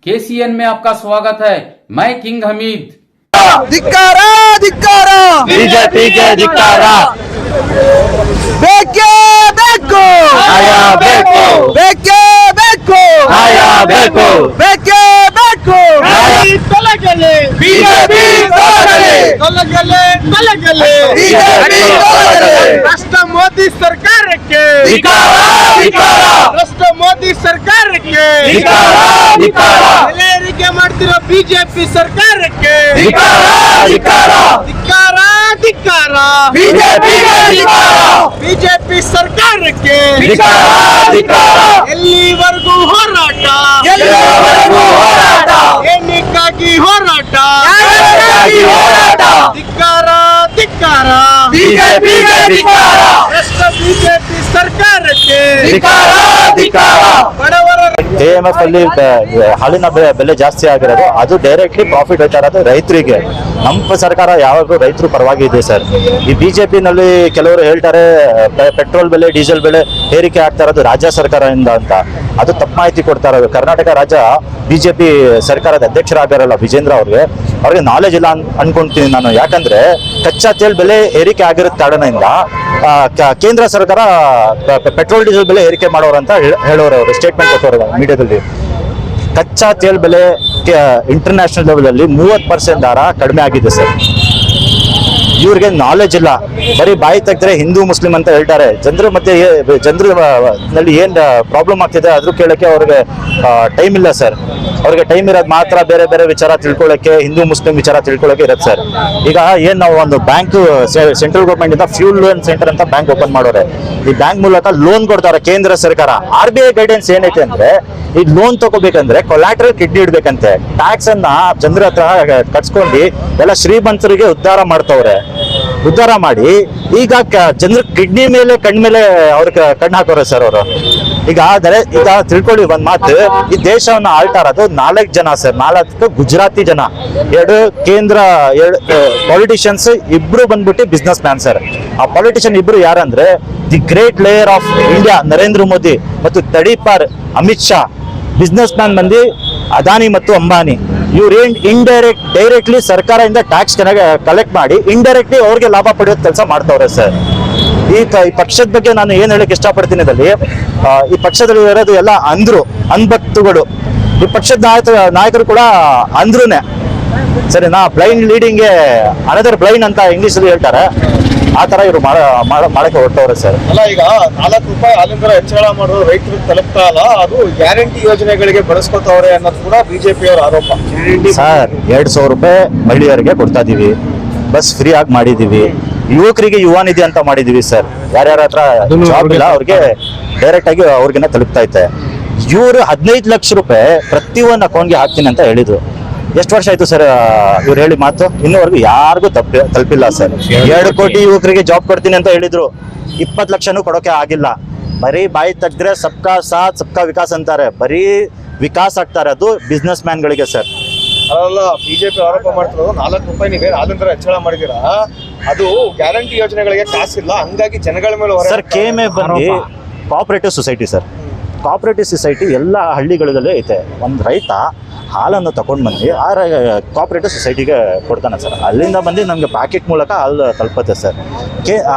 KCN में आपका स्वागत है। मैं किंग हमीद। ಧಿಕ್ಕಾರ ಧಿಕ್ಕಾರ ಬಿಜೆಪಿಗೆ ಧಿಕ್ಕಾರ ಬೇಕೇ ಬೇಕು ನ್ಯಾಯ ಬೇಕು ಬೇಕೇ ಬೇಕು ನ್ಯಾಯ ಬೇಕು ಬೇಕೇ ಬೇಕು ತೊಲಗಲಿ ಬಿಜೆಪಿ ತೊಲಗಲಿ ತೊಲಗಲಿ ತೊಲಗಲಿ ಬಿಜೆಪಿ ತೊಲಗಲಿ ಭ್ರಷ್ಟ ಮೋದಿ ಸರ್ಕಾರಕ್ಕೆ ಧಿಕ್ಕಾರ ಧಿಕ್ಕಾರ ಭ್ರಷ್ಟ ಮೋದಿ ಸರ್ಕಾರಕ್ಕೆ ಧಿಕ್ಕಾರ ಧಿಕ್ಕಾರ ಬೆಲೆ ಏರಿಕೆ ಮಾಡ್ತಿರೋ ಬಿಜೆಪಿ ಸರ್ಕಾರಕ್ಕೆ ಧಿಕ್ಕಾರ ಧಿಕ್ಕಾರ ಧಿಕ್ಕಾರ ಧಿಕ್ಕಾರ ಬಿಜೆಪಿಗೆ ಧಿಕ್ಕಾರ ಬಿಜೆಪಿ ಸರ್ಕಾರಕ್ಕೆ ಧಿಕ್ಕಾರ ಧಿಕ್ಕಾರ ಎಲ್ಲಿವರೆಗೂ ಹೋರಾಟ ಎಲ್ಲಿವರೆಗೂ ಹೋರಾಟ ಏನಕ್ಕಾಗಿ ಹೋರಾಟ ನ್ಯಾಯಕ್ಕಾಗಿ ಹೋರಾಟ ಧಿಕ್ಕಾರ ಧಿಕ್ಕಾರ ಬಿಜೆಪಿಗೆ ಧಿಕ್ಕಾರ ಭ್ರಷ್ಟ ಬಿಜೆಪಿ ಸರ್ಕಾರಕ್ಕೆ ಧಿಕ್ಕಾರ ಧಿಕ್ಕಾರ ಬಡವರ KMF ಅಲ್ಲಿ ಹಾಲಿನ ಬೆಲೆ ಜಾಸ್ತಿ ಆಗಿರೋದು ಅದು ಡೈರೆಕ್ಟ್ಲಿ ಪ್ರಾಫಿಟ್ ಹೋಗ್ತಾ ಇರೋದು ರೈತರಿಗೆ. ನಮ್ಮ ಸರ್ಕಾರ ಯಾವಾಗಲೂ ರೈತರು ಪರವಾಗಿ ಇದೆ ಸರ್. ಈ ಬಿಜೆಪಿನಲ್ಲಿ ಕೆಲವರು ಹೇಳ್ತಾರೆ ಪೆಟ್ರೋಲ್ ಬೆಲೆ ಡೀಸೆಲ್ ಬೆಲೆ ಏರಿಕೆ ಆಗ್ತಾ ಇರೋದು ರಾಜ್ಯ ಸರ್ಕಾರದಿಂದ ಅಂತ. ಅದು ತಪ್ಪು ಮಾಹಿತಿ ಕೊಡ್ತಾ ಇರೋದು. ಕರ್ನಾಟಕ ರಾಜ್ಯ ಬಿಜೆಪಿ ಸರ್ಕಾರದ ಅಧ್ಯಕ್ಷರಾಗಿರಲ್ಲ ವಿಜೇಂದ್ರ ಅವ್ರಿಗೆ ನಾಲೆಜ್ ಇಲ್ಲ ಅನ್ಕೊಂತೀನಿ ನಾನು. ಯಾಕಂದ್ರೆ ಕಚ್ಚಾ ತೇಲ್ ಬೆಲೆ ಏರಿಕೆ ಆಗಿರೋ ಕಾರಣದಿಂದ ಕೇಂದ್ರ ಸರ್ಕಾರ ಪೆಟ್ರೋಲ್ ಡೀಸೆಲ್ ಬೆಲೆ ಏರಿಕೆ ಮಾಡೋರು ಅಂತ ಹೇಳೋರು. ಅವರು ಸ್ಟೇಟ್ಮೆಂಟ್ ಕೊಟ್ಟವರು ಮೀಡಿಯಾದಲ್ಲಿ. ಕಚ್ಚಾ ತೇಲ್ ಬೆಲೆ ಇಂಟರ್ನ್ಯಾಷನಲ್ ಲೆವೆಲ್ ಅಲ್ಲಿ 30% ದರ ಕಡಿಮೆ ಆಗಿದೆ ಸರ್. ಇವ್ರಿಗೆ ನಾಲೆಜ್ ಇಲ್ಲ, ಬರೀ ಬಾಯಿ ತೆಗೆದ್ರೆ ಹಿಂದೂ ಮುಸ್ಲಿಂ ಅಂತ ಹೇಳ್ತಾರೆ. ಜನರಲ್ಲಿ ಏನ್ ಪ್ರಾಬ್ಲಮ್ ಆಗ್ತಿದೆ ಅದ್ರ ಕೇಳಕ್ಕೆ ಅವ್ರಿಗೆ ಟೈಮ್ ಇಲ್ಲ ಸರ್. ಅವ್ರಿಗೆ ಟೈಮ್ ಇರೋದು ಮಾತ್ರ ಬೇರೆ ಬೇರೆ ವಿಚಾರ ತಿಳ್ಕೊಳ್ಳೋಕೆ, ಹಿಂದೂ ಮುಸ್ಲಿಂ ವಿಚಾರ ತಿಳ್ಕೊಳ್ಳೋಕೆ ಇರುತ್ತೆ ಸರ್. ಈಗ ಏನ್ ನಾವು ಒಂದು ಬ್ಯಾಂಕ್ ಸೆಂಟ್ರಲ್ ಗೌರ್ಮೆಂಟ್ ಇಂದ ಫ್ಯೂಲ್ ಲೋನ್ ಸೆಂಟರ್ ಅಂತ ಬ್ಯಾಂಕ್ ಓಪನ್ ಮಾಡೋರೆ. ಈ ಬ್ಯಾಂಕ್ ಮೂಲಕ ಲೋನ್ ಕೊಡ್ತಾರೆ ಕೇಂದ್ರ ಸರ್ಕಾರ. RBI ಗೈಡೆನ್ಸ್ ಏನೈತೆ ಅಂದ್ರೆ ಈ ಲೋನ್ ತಗೋಬೇಕಂದ್ರೆ ಕೊಲಾಟ್ರಲ್ ಕಿಡ್ನಿ ಇಡ್ಬೇಕಂತೆ. ಟ್ಯಾಕ್ಸ್ ಅನ್ನ ಜನರ ಹತ್ರ ಕಟ್ಸ್ಕೊಂಡು ಎಲ್ಲ ಶ್ರೀಮಂತರಿಗೆ ಉದ್ಧಾರ ಮಾಡ್ತವ್ರೆ. ಉದ್ಧಾರ ಮಾಡಿ ಈಗ ಜನರ ಕಿಡ್ನಿ ಮೇಲೆ ಕಣ್ಮೇಲೆ ಅವ್ರಿಗೆ ಕಣ್ಣು ಹಾಕೋರೆ ಸರ್ ಅವರು. ಈಗ ತಿಳ್ಕೊಳ್ಳಿ ಒಂದ್ ಮಾತು, ಈ ದೇಶವನ್ನ ಆಳ್ತಾ ಇರೋದು 4 ಜನ ಸರ್. 4 ಗುಜರಾತಿ ಜನ, 2 ಕೇಂದ್ರ ಪಾಲಿಟಿಷಿಯನ್ಸ್, 2 ಬಂದ್ಬಿಟ್ಟು ಬಿಸ್ನೆಸ್ ಮ್ಯಾನ್ ಸರ್. ಆ ಪಾಲಿಟಿಷಿಯನ್ 2 ಯಾರಂದ್ರೆ the great liar of India Narendra Modi ಮತ್ತು ತಡೀಪಾರ್ ಅಮಿತ್ ಶಾ. ಬಿಸ್ನೆಸ್ ಮ್ಯಾನ್ ಮಂದಿ ಅದಾನಿ ಮತ್ತು ಅಂಬಾನಿ. ಇವ್ರು ಡೈರೆಕ್ಟ್ಲಿ ಸರ್ಕಾರದಿಂದ ಟ್ಯಾಕ್ಸ್ ಕಲೆಕ್ಟ್ ಮಾಡಿ ಇಂಡೈರೆಕ್ಟ್ಲಿ ಅವ್ರಿಗೆ ಲಾಭ ಪಡೆಯೋ ಕೆಲಸ ಮಾಡ್ತವ್ರೆ ಸರ್. ಈ ಪಕ್ಷದ ಬಗ್ಗೆ ನಾನು ಏನ್ ಹೇಳಕ್ ಇಷ್ಟಪಡ್ತೀನಿ ಇದಲ್ಲಿ, ಈ ಪಕ್ಷದಲ್ಲಿ ಇರೋದು ಎಲ್ಲ ಅನ್ಭಕ್ತುಗಳು. ಈ ಪಕ್ಷದ ನಾಯಕರು ಕೂಡ ಅಂದ್ರೂನೆ ಸರಿನಾ. ಬ್ಲೈಂಡ್ ಲೀಡಿಂಗ್ಗೆ ಅನದರ್ ಬ್ಲೈಂಡ್ ಅಂತ ಇಂಗ್ಲಿಷ್ ಅಲ್ಲಿ ಹೇಳ್ತಾರೆ. ಆ ತರ ಇವರು ಮಾಡಕ್ಕೆ ಹೊರಟವ್ರೆ ಸರ್. ಅಲ್ಲ, ಈಗ 4 ರೂಪಾಯಿ ಹಾಲಿನ ದರ ಹೆಚ್ಚಳ ಮಾಡೋದು ರೈತರಿಗೆ ತಲುಪ್ತಾ ಇಲ್ಲ, ಅದು ಗ್ಯಾರಂಟಿ ಯೋಜನೆಗಳಿಗೆ ಬಳಸ್ಕೊತವ್ರೆ ಅನ್ನೋದು ಕೂಡ ಬಿಜೆಪಿ ಅವರ ಆರೋಪ ಸರ್. 2,000 ರೂಪಾಯಿ ಮಹಿಳೆಯರಿಗೆ ಕೊಡ್ತಾ ಇದೀವಿ, ಬಸ್ ಫ್ರೀ ಆಗಿ ಮಾಡಿದೀವಿ, ಯುವಕರಿಗೆ ಯುವ ನಿಧಿ ಅಂತ ಮಾಡಿದೀವಿ ಸರ್. ಯಾರ್ಯಾರ ಹತ್ರ ಜಾಬ್ ಇಲ್ಲ ಅವ್ರಿಗೆ ಡೈರೆಕ್ಟ್ ಆಗಿ ಅವ್ರಿಗೆನ ತಲುಪ್ತಾ ಐತೆ. ಇವರು 15 ಲಕ್ಷ ರೂಪಾಯಿ ಪ್ರತಿಯೊಂದು ಅಕೌಂಟ್ಗೆ ಹಾಕ್ತೀನಿ ಅಂತ ಹೇಳಿದ್ರು. ಎಷ್ಟು ವರ್ಷ ಆಯ್ತು ಸರ್ ಇವ್ರು ಹೇಳಿ ಮಾತು? ಇನ್ನೂವರೆಗೂ ಯಾರಿಗೂ ತಲುಪಿಲ್ಲ ಸರ್. 2 ಕೋಟಿ ಯುವಕರಿಗೆ ಜಾಬ್ ಕೊಡ್ತೀನಿ ಅಂತ ಹೇಳಿದ್ರು, 20 ಲಕ್ಷನೂ ಕೊಡೋಕೆ ಆಗಿಲ್ಲ. ಬರೀ ಬಾಯಿ ತೆಗೆದ್ರೆ ಸಬ್ಕಾ ಸಾಥ್ ಸಬ್ಕಾ ವಿಕಾಸ್ ಅಂತಾರೆ, ಬರೀ ವಿಕಾಸ್ ಆಗ್ತಾರೆ ಅದು ಬಿಸ್ನೆಸ್ ಮ್ಯಾನ್ಗಳಿಗೆ ಸರ್. ಅಲ್ಲ, ಬಿಜೆಪಿ ಆರೋಪ ಮಾಡ್ತಿರೋದು 4 ರೂಪಾಯಿ ನೀವೇ ಹಾಲಿನ ದರ ಹೆಚ್ಚಳ ಮಾಡಿದೀರಾ, ಅದು ಗ್ಯಾರಂಟಿ ಯೋಜನೆಗಳಿಗೆ ಕಾಸಿಲ್ಲ, ಹಂಗಾಗಿ ಜನಗಳ ಮೇಲೆ ಸರ್ KMF ಬಂದು cooperative society sir. Cooperative society ಎಲ್ಲ ಹಳ್ಳಿಗಳಲ್ಲೇ ಐತೆ. ಒಂದು ರೈತ ಹಾಲನ್ನು ತಗೊಂಡು ಬಂದು ಆ ಕೋಆಪರೇಟಿವ್ ಸೊಸೈಟಿಗೆ ಕೊಡ್ತಾನೆ ಸರ್. ಅಲ್ಲಿಂದ ಬಂದು ನಮಗೆ ಪ್ಯಾಕೆಟ್ ಮೂಲಕ ಹಾಲು ತಲುಪುತ್ತೆ ಸರ್.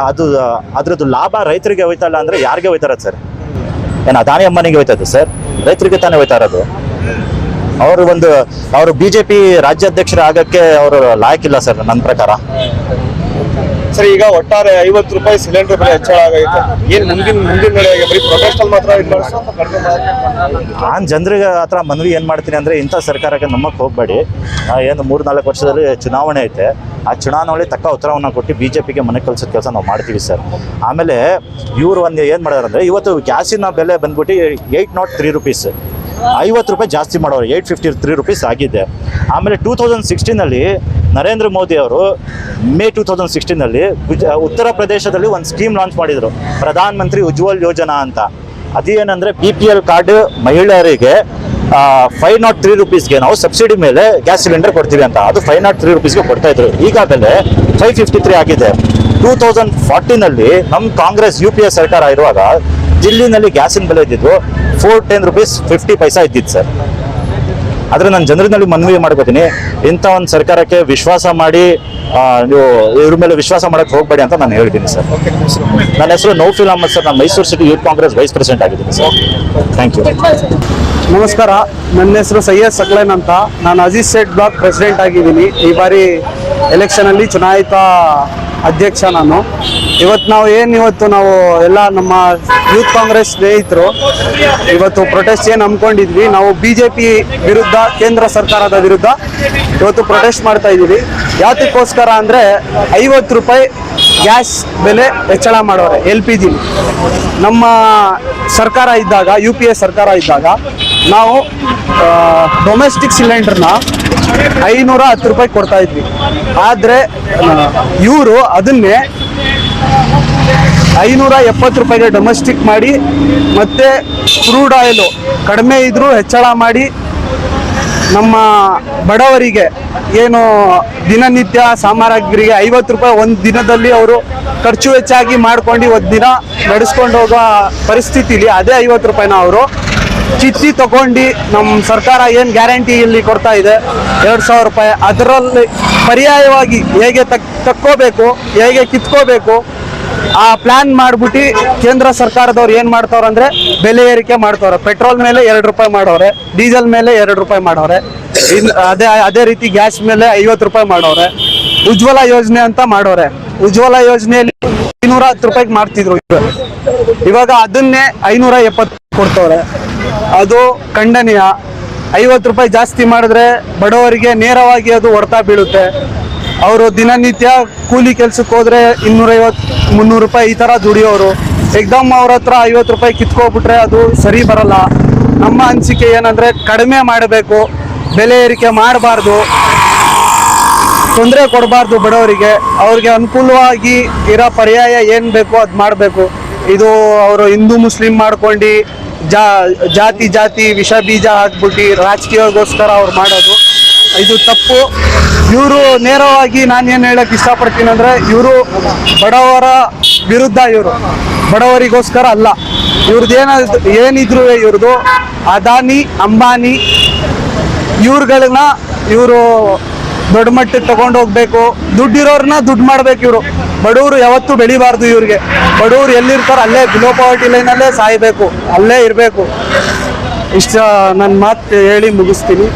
ಅದ್ರದ್ದು ಲಾಭ ರೈತರಿಗೆ ಹೋಯ್ತಾ ಇಲ್ಲ ಅಂದರೆ ಯಾರಿಗೆ ಹೋಯ್ತಾರ ಸರ್? ಏನು ಅದಾನಿ ಅಂಬಾನಿಗೆ ಹೋಯ್ತದೆ ಸರ್? ರೈತರಿಗೆ ತಾನೇ ಹೋಯ್ತಾ ಇರೋದು. ಅವರು BJP ರಾಜ್ಯಾಧ್ಯಕ್ಷರ ಆಗಕ್ಕೆ ಅವರು ಲಾಯಕ್ಕಿಲ್ಲ ಸರ್ ನನ್ನ ಪ್ರಕಾರ. ಸರಿ, ಈಗ ಒಟ್ಟಾರೆ 50 ರೂಪಾಯಿ ಸಿಲಿಂಡರ್ ಬೆಲೆ ಹೆಚ್ಚಳ ಆಗೈತೆ. ಏನ್ ಮುಂದಿನ ನಡೆಯಾಗಿ ಬರೀ ಪ್ರೊಫೆಷನಲ್ ಮಾತ್ರ ನಾನು ಜನರಿಗೆ ಹತ್ರ ಮನವಿ ಏನು ಮಾಡ್ತೀನಿ ಅಂದರೆ, ಇಂಥ ಸರ್ಕಾರಕ್ಕೆ ನಮ್ಮಕ್ಕೆ ಹೋಗಬೇಡಿ. ಏನು 3-4 ವರ್ಷದಲ್ಲಿ ಚುನಾವಣೆ ಐತೆ, ಆ ಚುನಾವಣೆಯಲ್ಲಿ ತಕ್ಕ ಉತ್ತರವನ್ನು ಕೊಟ್ಟು BJPಗೆ ಮನೆ ಕಳಿಸೋ ಕೆಲಸ ನಾವು ಮಾಡ್ತೀವಿ ಸರ್. ಆಮೇಲೆ ಇವರು ಒಂದು ಏನು ಮಾಡೋರಂದರೆ, ಇವತ್ತು ಗ್ಯಾಸಿನ ಬೆಲೆ ಬಂದ್ಬಿಟ್ಟು 803 ರೂಪೀಸ್, 50 ರೂಪಾಯಿ ಜಾಸ್ತಿ ಮಾಡೋರು, 853 ರೂಪೀಸ್ ಆಗಿದೆ. ಆಮೇಲೆ 2016ನಲ್ಲಿ ನರೇಂದ್ರ ಮೋದಿ ಅವರು ಮೇ 2016ನಲ್ಲಿ ಉತ್ತರ ಪ್ರದೇಶದಲ್ಲಿ ಒಂದು ಸ್ಕೀಮ್ ಲಾಂಚ್ ಮಾಡಿದರು, ಪ್ರಧಾನ ಮಂತ್ರಿ ಉಜ್ವಲ್ ಯೋಜನಾ ಅಂತ. ಅದೇನಂದ್ರೆ BPL ಕಾರ್ಡ್ ಮಹಿಳೆಯರಿಗೆ 503 ರೂಪೀಸ್ಗೆ ನಾವು ಸಬ್ಸಿಡಿ ಮೇಲೆ ಗ್ಯಾಸ್ ಸಿಲಿಂಡರ್ ಕೊಡ್ತೀವಿ ಅಂತ. ಅದು 503 ರೂಪೀಸ್ಗೆ ಕೊಡ್ತಾ ಇದ್ರು. ಈಗ ಬೆಲೆ 553 ಆಗಿದೆ. 2014ನಲ್ಲಿ ನಮ್ಮ ಕಾಂಗ್ರೆಸ್ UPA ಸರ್ಕಾರ ಇರುವಾಗ ದಿಲ್ಲಿನಲ್ಲಿ ಗ್ಯಾಸಿನ ಬೆಲೆ ಇದ್ದಿದ್ದು 410 ರೂಪೀಸ್ 50 ಪೈಸಾ ಇದ್ದಿತ್ತು ಸರ್. ಆದ್ರೆ ನಾನು ಜನರಲ್ಲಿ ಮನವಿ ಮಾಡ್ಕೋತೀನಿ, ಇಂಥ ಒಂದು ಸರ್ಕಾರಕ್ಕೆ ವಿಶ್ವಾಸ ಮಾಡಿ ನೀವು ಇವ್ರ ಮೇಲೆ ವಿಶ್ವಾಸ ಮಾಡಕ್ ಹೋಗ್ಬೇಡಿ ಅಂತ ನಾನು ಹೇಳ್ತೀನಿ ಸರ್. ನನ್ನ ಹೆಸರು ನೌಫಿಲ್ ಅಹಮದ್ ಸರ್, ನಾನು Mysuru city youth Congress vice president ಆಗಿದ್ದೀನಿ ಸರ್. Thank you. ನಮಸ್ಕಾರ, ನನ್ನ ಹೆಸರು ಸೈಯದ್ ಸಕ್ಲೇನ್ ಅಂತ. ನಾನು ಅಜೀಜ್ ಸೇಠ್ ಬ್ಲಾಕ್ ಪ್ರೆಸಿಡೆಂಟ್ ಆಗಿದ್ದೀನಿ. ಈ ಬಾರಿ ಎಲೆಕ್ಷನ್ ಅಲ್ಲಿ ಚುನಾಯಿತ ಅಧ್ಯಕ್ಷ ನಾನು. ಇವತ್ತು ನಾವು ಎಲ್ಲ ನಮ್ಮ ಯೂತ್ ಕಾಂಗ್ರೆಸ್ ಸ್ನೇಹಿತರು ಇವತ್ತು ಪ್ರೊಟೆಸ್ಟ್ ಏನು ಹಮ್ಮಿಕೊಂಡಿದ್ವಿ. ನಾವು BJP ವಿರುದ್ಧ, ಕೇಂದ್ರ ಸರ್ಕಾರದ ವಿರುದ್ಧ ಇವತ್ತು ಪ್ರೊಟೆಸ್ಟ್ ಮಾಡ್ತಾ ಇದ್ದೀವಿ. ಯಾತಕ್ಕೋಸ್ಕರ ಅಂದರೆ 50 ರೂಪಾಯಿ ಗ್ಯಾಸ್ ಬೆಲೆ ಹೆಚ್ಚಳ ಮಾಡೋರೆ. LPG ನಮ್ಮ ಸರ್ಕಾರ ಇದ್ದಾಗ, UPA ಸರ್ಕಾರ ಇದ್ದಾಗ ನಾವು ಡೊಮೆಸ್ಟಿಕ್ ಸಿಲಿಂಡರ್ನ 510 ರೂಪಾಯಿ ಕೊಡ್ತಾ ಇದ್ವಿ. ಆದರೆ ಇವರು ಅದನ್ನೇ 570 ರೂಪಾಯಿಗೆ ಡೊಮೆಸ್ಟಿಕ್ ಮಾಡಿ, ಮತ್ತೆ ಕ್ರೂಡ್ ಆಯಿಲು ಕಡಿಮೆ ಇದ್ರೂ ಹೆಚ್ಚಳ ಮಾಡಿ, ನಮ್ಮ ಬಡವರಿಗೆ ಏನು ದಿನನಿತ್ಯ ಸಾಮಗ್ರಿಗೆ 50 ರೂಪಾಯಿ ಒಂದು ದಿನದಲ್ಲಿ ಅವರು ಖರ್ಚು ವೆಚ್ಚಾಗಿ ಮಾಡ್ಕೊಂಡು ಒಂದು ದಿನ ನಡೆಸ್ಕೊಂಡು ಹೋಗೋ ಪರಿಸ್ಥಿತಿಲಿ ಅದೇ 50 ರೂಪಾಯಿನ ಅವರು ಕಿತ್ತಿ ತಗೊಂಡು ನಮ್ಮ ಸರ್ಕಾರ ಏನು ಗ್ಯಾರಂಟಿ ಇಲ್ಲಿ ಕೊಡ್ತಾ ಇದೆ 2000 ರೂಪಾಯಿ, ಅದರಲ್ಲಿ ಪರ್ಯಾಯವಾಗಿ ಹೇಗೆ ತಕ್ಕೋಬೇಕು, ಹೇಗೆ ಕಿತ್ಕೋಬೇಕು ಆ ಪ್ಲಾನ್ ಮಾಡ್ಬಿಟ್ಟು ಕೇಂದ್ರ ಸರ್ಕಾರದವ್ರು ಏನು ಮಾಡ್ತಾವ್ರೆ ಅಂದರೆ ಬೆಲೆ ಏರಿಕೆ ಮಾಡ್ತಾವ್ರೆ. ಪೆಟ್ರೋಲ್ ಮೇಲೆ 2 ರೂಪಾಯಿ ಮಾಡೋರೆ, ಡೀಸೆಲ್ ಮೇಲೆ 2 ರೂಪಾಯಿ ಮಾಡೋರೆ, ಅದೇ ರೀತಿ ಗ್ಯಾಸ್ ಮೇಲೆ 50 ರೂಪಾಯಿ ಮಾಡೋರೆ. ಉಜ್ವಲ ಯೋಜನೆ ಅಂತ ಮಾಡೋರೆ. ಉಜ್ವಲ ಯೋಜನೆಯಲ್ಲಿ 510 ರೂಪಾಯಿಗೆ ಮಾಡ್ತಿದ್ರು, ಇವಾಗ ಅದನ್ನೇ 570 ಕೊಡ್ತವ್ರೆ. ಅದು ಖಂಡನೀಯ. 50 ರೂಪಾಯಿ ಜಾಸ್ತಿ ಮಾಡಿದ್ರೆ ಬಡವರಿಗೆ ನೇರವಾಗಿ ಅದು ಹೊಡೆತ ಬೀಳುತ್ತೆ. ಅವರು ದಿನನಿತ್ಯ ಕೂಲಿ ಕೆಲ್ಸಕ್ಕೆ ಹೋದ್ರೆ 250-300 ರೂಪಾಯಿ ಈ ಥರ ದುಡಿಯೋರು. ಎಕ್ದಮ್ ಅವ್ರ ಹತ್ರ 50 ರೂಪಾಯಿ ಕಿತ್ಕೊಬಿಟ್ರೆ ಅದು ಸರಿ ಬರಲ್ಲ. ನಮ್ಮ ಅನಿಸಿಕೆ ಏನಂದರೆ ಕಡಿಮೆ ಮಾಡಬೇಕು, ಬೆಲೆ ಏರಿಕೆ ಮಾಡಬಾರ್ದು, ತೊಂದರೆ ಕೊಡಬಾರ್ದು ಬಡವರಿಗೆ. ಅವ್ರಿಗೆ ಅನುಕೂಲವಾಗಿ ಇರೋ ಪರ್ಯಾಯ ಏನು ಬೇಕೋ ಅದು ಮಾಡಬೇಕು. ಇದು ಅವರು ಹಿಂದೂ ಮುಸ್ಲಿಂ ಮಾಡ್ಕೊಂಡು ಜಾತಿ ವಿಷ ಬೀಜ ಹಾಕ್ಬಿಟ್ಟು ರಾಜಕೀಯಗೋಸ್ಕರ ಅವ್ರು ಮಾಡೋದು ಇದು ತಪ್ಪು. ಇವರು ನೇರವಾಗಿ ನಾನು ಏನು ಹೇಳಕ್ಕೆ ಇಷ್ಟಪಡ್ತೀನಿ ಅಂದರೆ, ಇವರು ಬಡವರ ವಿರುದ್ಧ, ಇವರು ಬಡವರಿಗೋಸ್ಕರ ಅಲ್ಲ. ಇವ್ರದ್ದು ಏನಿದ್ರು ಇವ್ರದ್ದು ಅದಾನಿ ಅಂಬಾನಿ ಇವ್ರುಗಳನ್ನ ಇವರು ದೊಡ್ಡ ಮಟ್ಟಕ್ಕೆ ತಗೊಂಡು ಹೋಗ್ಬೇಕು. ದುಡ್ಡಿರೋರನ್ನ ದುಡ್ಡು ಮಾಡ್ಬೇಕು. ಇವರು ಬಡವರು ಯಾವತ್ತೂ ಬೆಳಿಬಾರ್ದು. ಇವ್ರಿಗೆ ಬಡವರು ಎಲ್ಲಿರ್ತಾರೋ ಅಲ್ಲೇ ಬಿಲೋ ಪಾವರ್ಟಿ ಲೈನಲ್ಲೇ ಸಾಯ್ಬೇಕು, ಅಲ್ಲೇ ಇರಬೇಕು. ಇಷ್ಟ ನನ್ನ ಮಾತು ಹೇಳಿ ಮುಗಿಸ್ತೀನಿ.